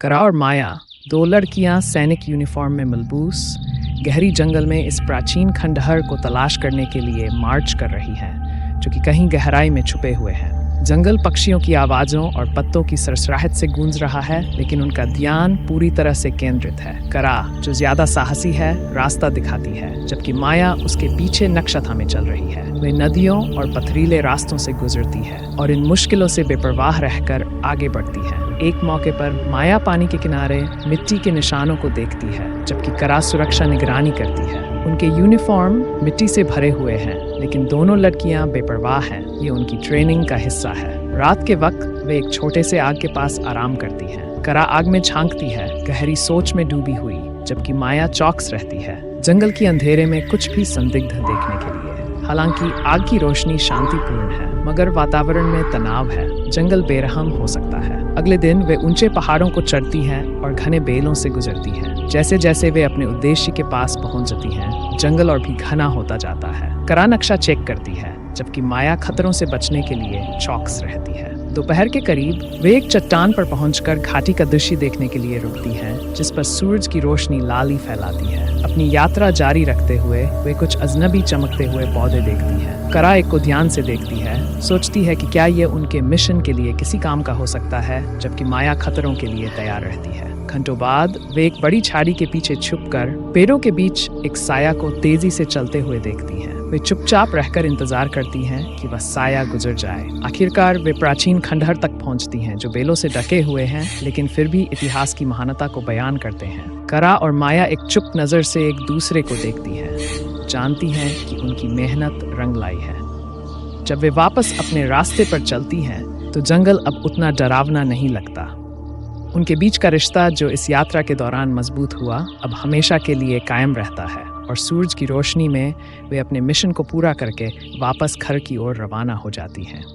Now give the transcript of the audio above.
करा और माया, दो लड़कियां सैनिक यूनिफॉर्म में मलबूस गहरी जंगल में इस प्राचीन खंडहर को तलाश करने के लिए मार्च कर रही हैं, जो कि कहीं गहराई में छुपे हुए हैं। जंगल पक्षियों की आवाज़ों और पत्तों की सरसराहट से गूंज रहा है, लेकिन उनका ध्यान पूरी तरह से केंद्रित है। करा, जो ज्यादा साहसी है, रास्ता दिखाती है, जबकि माया उसके पीछे नक्शा थामे चल रही है। वे नदियों और पथरीले रास्तों से गुजरती है और इन मुश्किलों से बेपरवाह रहकर आगे बढ़ती है। एक मौके पर माया पानी के किनारे मिट्टी के निशानों को देखती है, जबकि करा सुरक्षा निगरानी करती है। उनके यूनिफॉर्म मिट्टी से भरे हुए हैं, लेकिन दोनों लड़कियां बेपरवाह हैं। ये उनकी ट्रेनिंग का हिस्सा है। रात के वक्त वे एक छोटे से आग के पास आराम करती हैं। करा आग में झांकती है, गहरी सोच में डूबी हुई, जबकि माया चौकस रहती है, जंगल के अंधेरे में कुछ भी संदिग्ध देखने के लिए। हालांकि आग की रोशनी शांतिपूर्ण है, मगर वातावरण में तनाव है। जंगल बेरहम हो सकता है। अगले दिन वे ऊंचे पहाड़ों को चढ़ती हैं और घने बेलों से गुजरती हैं। जैसे जैसे वे अपने उद्देश्य के पास पहुंचती हैं, जंगल और भी घना होता जाता है। करा नक्शा चेक करती है, जबकि माया खतरों से बचने के लिए चौकस रहती है। दोपहर के करीब वे एक चट्टान पर पहुंचकर घाटी का दृश्य देखने के लिए रुकती हैं, जिस पर सूरज की रोशनी लाली फैलाती है। अपनी यात्रा जारी रखते हुए वे कुछ अजनबी चमकते हुए पौधे देखती हैं। करा एक को ध्यान से देखती है, सोचती है कि क्या ये उनके मिशन के लिए किसी काम का हो सकता है, जबकि माया खतरों के लिए तैयार रहती है। घंटों बाद वे एक बड़ी झाड़ी के पीछे छुपकर पेड़ों के बीच एक साया को तेजी से चलते हुए देखती हैं। वे चुपचाप रहकर इंतजार करती हैं कि वह साया गुजर जाए। आखिरकार वे प्राचीन खंडहर तक पहुंचती हैं, जो बेलों से ढके हुए हैं, लेकिन फिर भी इतिहास की महानता को बयान करते हैं। करा और माया एक चुप नजर से एक दूसरे को देखती हैं, जानती हैं कि उनकी मेहनत रंग लाई है। जब वे वापस अपने रास्ते पर चलती हैं, तो जंगल अब उतना डरावना नहीं लगता। उनके बीच का रिश्ता, जो इस यात्रा के दौरान मजबूत हुआ, अब हमेशा के लिए कायम रहता है और सूरज की रोशनी में वे अपने मिशन को पूरा करके वापस घर की ओर रवाना हो जाती हैं।